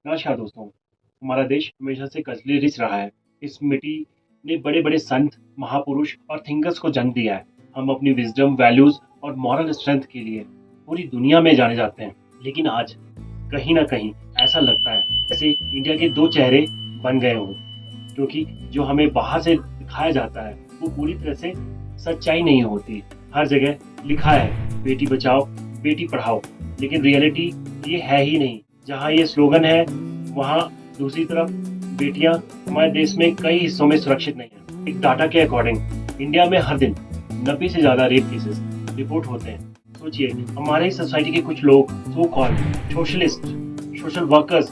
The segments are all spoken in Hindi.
नमस्कार दोस्तों। हमारा देश हमेशा से कजले रिच रहा है। इस मिट्टी ने बड़े बड़े संत, महापुरुष और थिंकर्स को जन्म दिया है। हम अपनी विजडम, वैल्यूज और मॉरल स्ट्रेंथ के लिए पूरी दुनिया में जाने जाते हैं। लेकिन आज कहीं ना कहीं ऐसा लगता है जैसे इंडिया के दो चेहरे बन गए हों, क्योंकि जो हमें बाहर से दिखाया जाता है वो पूरी तरह से सच्चाई नहीं होती। हर जगह लिखा है बेटी बचाओ बेटी पढ़ाओ, लेकिन रियलिटी ये है ही नहीं। जहाँ ये स्लोगन है वहाँ दूसरी तरफ बेटियां हमारे देश में कई हिस्सों में सुरक्षित नहीं है। एक डाटा के अकॉर्डिंग इंडिया में हर दिन 90 से ज्यादा रेप केसेस रिपोर्ट होते हैं। सोचिए, हमारे सोसाइटी के कुछ लोग so called socialist, social workers,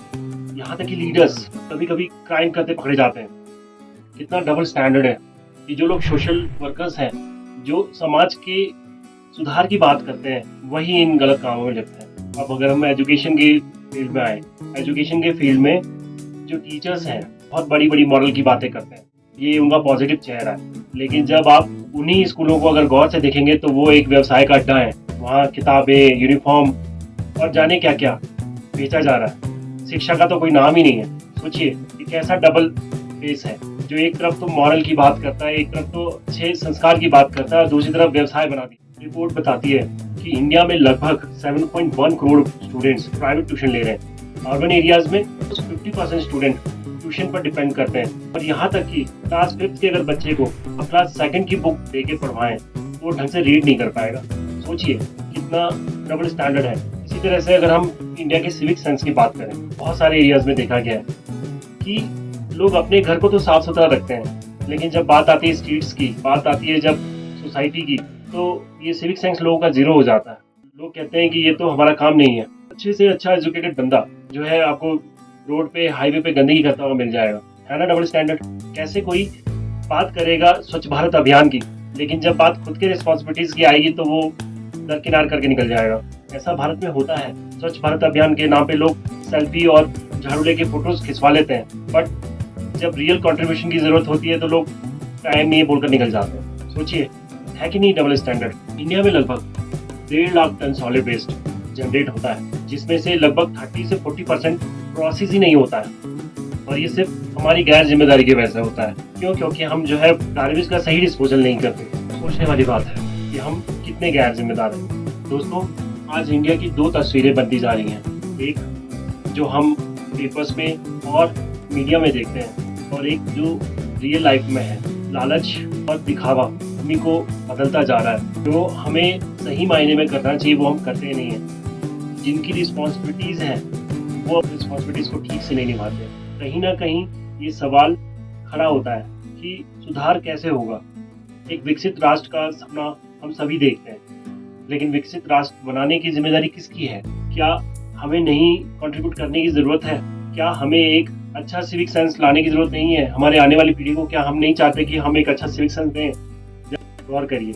यहाँ तक कि लीडर्स कभी कभी क्राइम करते पकड़े जाते हैं। कितना डबल स्टैंडर्ड है। ये जो लोग सोशल वर्कर्स हैं, जो समाज के सुधार की बात करते हैं, वही इन गलत कामों में लिप्त हैं। अब अगर हम एजुकेशन के फील्ड में आए, एजुकेशन के फील्ड में जो टीचर्स हैं बहुत बड़ी बड़ी मॉरल की बातें करते हैं, ये उनका पॉजिटिव चेहरा है। लेकिन जब आप उन्हीं स्कूलों को अगर गौर से देखेंगे तो वो एक व्यवसाय का अड्डा है। वहाँ किताबें, यूनिफॉर्म और जाने क्या क्या बेचा जा रहा है। शिक्षा का तो कोई नाम ही नहीं है। सोचिए, एक ऐसा डबल फेस है जो एक तरफ तो मॉरल की बात करता है, एक तरफ तो अच्छे संस्कार की बात करता है और दूसरी तरफ व्यवसाय बना दी। रिपोर्ट बताती है कि इंडिया में लगभग 7.1 करोड़ स्टूडेंट्स प्राइवेट ट्यूशन ले रहे हैं। अर्बन एरियाज में 50% स्टूडेंट ट्यूशन पर डिपेंड करते हैं। और यहाँ तक कि क्लास 5th के अगर बच्चे को क्लास 2nd की बुक दे के पढ़वाएं तो वो ढंग से रीड नहीं कर पाएगा। सोचिए कितना डबल स्टैंडर्ड है। इसी तरह से अगर हम इंडिया के सिविक सेंस की बात करें, बहुत सारे एरियाज में देखा गया है कि लोग अपने घर को तो साफ सुथरा रखते हैं, लेकिन जब बात आती है स्ट्रीट्स की, बात आती है जब सोसाइटी की, तो ये सिविक सेंस लोगों का जीरो हो जाता है। लोग कहते हैं कि ये तो हमारा काम नहीं है। अच्छे से अच्छा एजुकेटेड बंदा जो है आपको रोड पे, हाईवे पे गंदगी करता हुआ मिल जाएगा। है ना डबल स्टैंडर्ड। कैसे कोई बात करेगा स्वच्छ भारत अभियान की, लेकिन जब बात खुद के रिस्पॉन्सिबिलिटीज की आएगी तो वो दरकिनार करके निकल जाएगा। ऐसा भारत में होता है। स्वच्छ भारत अभियान के नाम पे लोग सेल्फी और झाड़ू लेके फोटोज खिंचवा लेते हैं, बट जब रियल कंट्रीब्यूशन की जरूरत होती है तो लोग टाइम नहीं बोलकर निकल जाते हैं। सोचिए, है कि नहीं डबल स्टैंडर्ड। इंडिया में लगभग 1.5 lakh ton solid waste generate होता है, जिसमें से लगभग 30 से 40% प्रोसेस ही नहीं होता है। और ये सिर्फ हमारी गैर जिम्मेदारी की वजह से होता है। क्यों? क्योंकि हम जो है गार्बेज का सही डिस्पोजल नहीं करते। सोचने वाली बात है कि हम कितने गैर जिम्मेदार हैं। दोस्तों, आज इंडिया की दो तस्वीरें बनती जा रही हैं। एक जो हम पेपर्स में और मीडिया में देखते हैं, और एक जो रियल लाइफ में है। लालच और दिखावा उन्हीं को बदलता जा रहा है। जो हमें सही मायने में करना चाहिए वो हम करते नहीं हैं। जिनकी रिस्पॉन्सिबिलिटीज़ हैं वो अपनी रिस्पॉन्सिबिलिटीज़ को ठीक से नहीं निभाते। कहीं ना कहीं ये सवाल खड़ा होता है कि सुधार कैसे होगा। एक विकसित राष्ट्र का सपना हम सभी देखते हैं, लेकिन विकसित राष्ट्र बनाने की जिम्मेदारी किसकी है? क्या हमें नहीं कंट्रीब्यूट करने की ज़रूरत है? क्या हमें एक अच्छा सिविक सेंस लाने की ज़रूरत नहीं है हमारे आने वाली पीढ़ी को? क्या हम नहीं चाहते कि हम एक अच्छा सिविक सेंस दें? गौर करिए,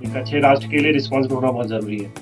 एक अच्छे राष्ट्र के लिए रिस्पॉन्सिबल होना बहुत ज़रूरी है।